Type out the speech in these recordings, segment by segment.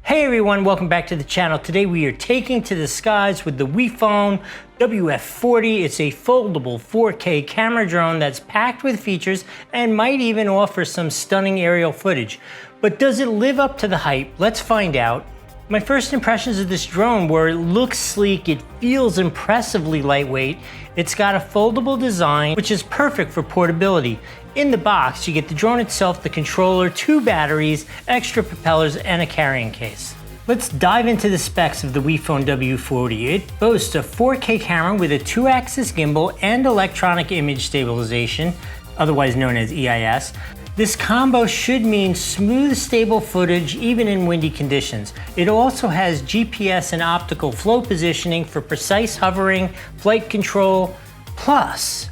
Hey everyone, welcome back to the channel. Today we are taking to the skies with the WeFone WF40. It's a foldable 4K camera drone that's packed with features and might even offer some stunning aerial footage. But does it live up to the hype? Let's find out. My first impressions of this drone were it looks sleek, it feels impressively lightweight, it's got a foldable design which is perfect for portability. In the box, you get the drone itself, the controller, 2 batteries, extra propellers, and a carrying case. Let's dive into the specs of the WeFone W40. It boasts a 4K camera with a 2-axis gimbal and electronic image stabilization, otherwise known as EIS. This combo should mean smooth, stable footage even in windy conditions. It also has GPS and optical flow positioning for precise hovering, flight control, plus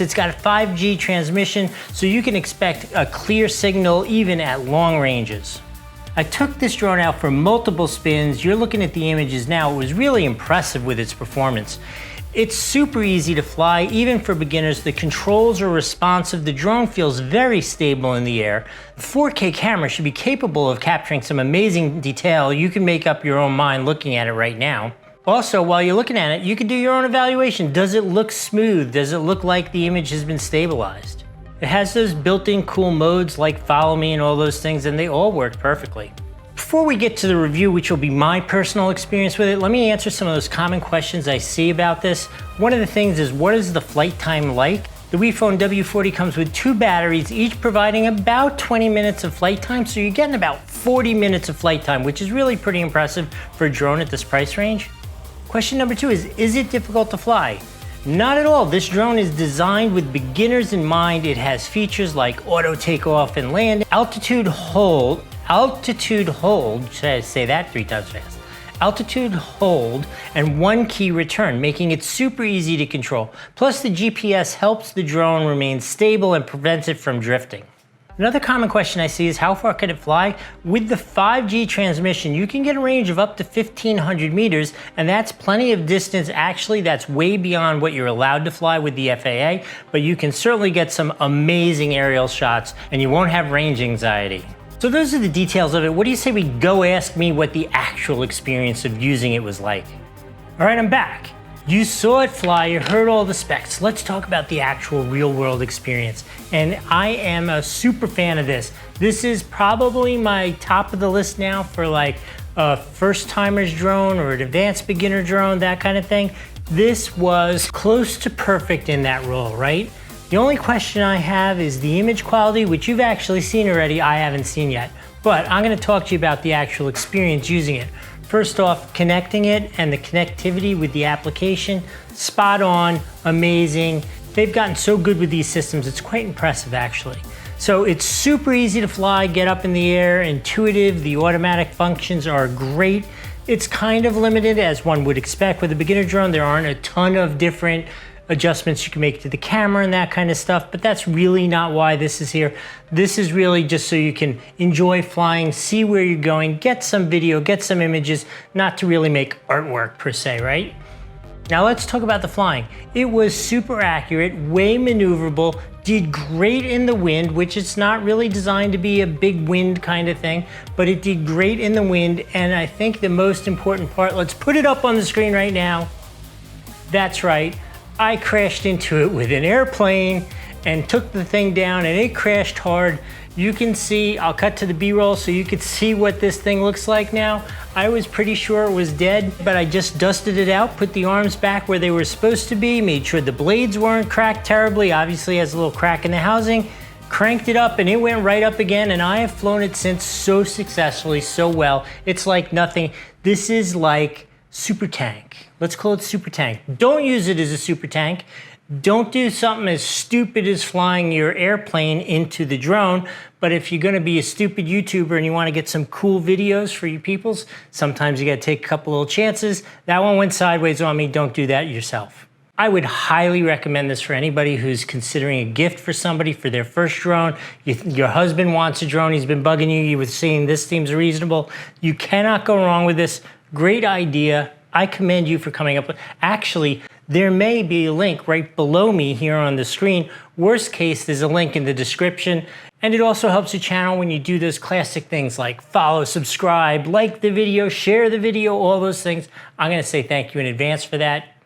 it's got a 5G transmission, so you can expect a clear signal even at long ranges. I took this drone out for multiple spins. You're looking at the images now. It was really impressive with its performance. It's super easy to fly, even for beginners. The controls are responsive. The drone feels very stable in the air. The 4K camera should be capable of capturing some amazing detail. You can make up your own mind looking at it right now. Also, while you're looking at it, you can do your own evaluation. Does it look smooth? Does it look like the image has been stabilized? It has those built-in cool modes like follow me and all those things, and they all work perfectly. Before we get to the review, which will be my personal experience with it, let me answer some of those common questions I see about this. One of the things is, what is the flight time like? The WeFone W40 comes with 2 batteries, each providing about 20 minutes of flight time, so you're getting about 40 minutes of flight time, which is really pretty impressive for a drone at this price range. Question number 2 is it difficult to fly? Not at all. This drone is designed with beginners in mind. It has features like auto takeoff and landing, altitude hold, should I say that 3 times fast? Altitude hold, and 1 key return, making it super easy to control. Plus the GPS helps the drone remain stable and prevents it from drifting. Another common question I see is, how far can it fly? With the 5G transmission, you can get a range of up to 1,500 meters, and that's plenty of distance. Actually, that's way beyond what you're allowed to fly with the FAA, but you can certainly get some amazing aerial shots, and you won't have range anxiety. So those are the details of it. What do you say we go ask me what the actual experience of using it was like? All right, I'm back. You saw it fly, you heard all the specs. Let's talk about the actual real world experience. And I am a super fan of this. This is probably my top of the list now for like a first timer's drone or an advanced beginner drone, that kind of thing. This was close to perfect in that role, right? The only question I have is the image quality, which you've actually seen already, I haven't seen yet. But I'm gonna talk to you about the actual experience using it. First off, connecting it and the connectivity with the application, spot on, amazing. They've gotten so good with these systems, it's quite impressive actually. So it's super easy to fly, get up in the air, intuitive, the automatic functions are great. It's kind of limited, as one would expect with a beginner drone. There aren't a ton of different adjustments you can make to the camera and that kind of stuff, but that's really not why this is here. This is really just so you can enjoy flying, see where you're going, get some video, get some images, not to really make artwork per se, right? Now let's talk about the flying. It was super accurate, way maneuverable, did great in the wind, which it's not really designed to be a big wind kind of thing, but it did great in the wind. And I think the most important part, let's put it up on the screen right now. That's right. I crashed into it with an airplane and took the thing down, and it crashed hard. You can see, I'll cut to the B-roll so you can see what this thing looks like now. I was pretty sure it was dead, but I just dusted it out, put the arms back where they were supposed to be, made sure the blades weren't cracked terribly. Obviously it has a little crack in the housing, cranked it up, and it went right up again, and I have flown it since so successfully, so well. It's like nothing. This is like super tank. Let's call it super tank. Don't use it as a super tank. Don't do something as stupid as flying your airplane into the drone. But if you're gonna be a stupid YouTuber and you wanna get some cool videos for your peoples, sometimes you gotta take a couple little chances. That one went sideways on me. Don't do that yourself. I would highly recommend this for anybody who's considering a gift for somebody for their first drone. Your husband wants a drone, he's been bugging you, you were saying this seems reasonable. You cannot go wrong with this. Great idea. I commend you for coming up with, actually, there may be a link right below me here on the screen. Worst case, there's a link in the description. And it also helps the channel when you do those classic things like follow, subscribe, like the video, share the video, all those things. I'm gonna say thank you in advance for that.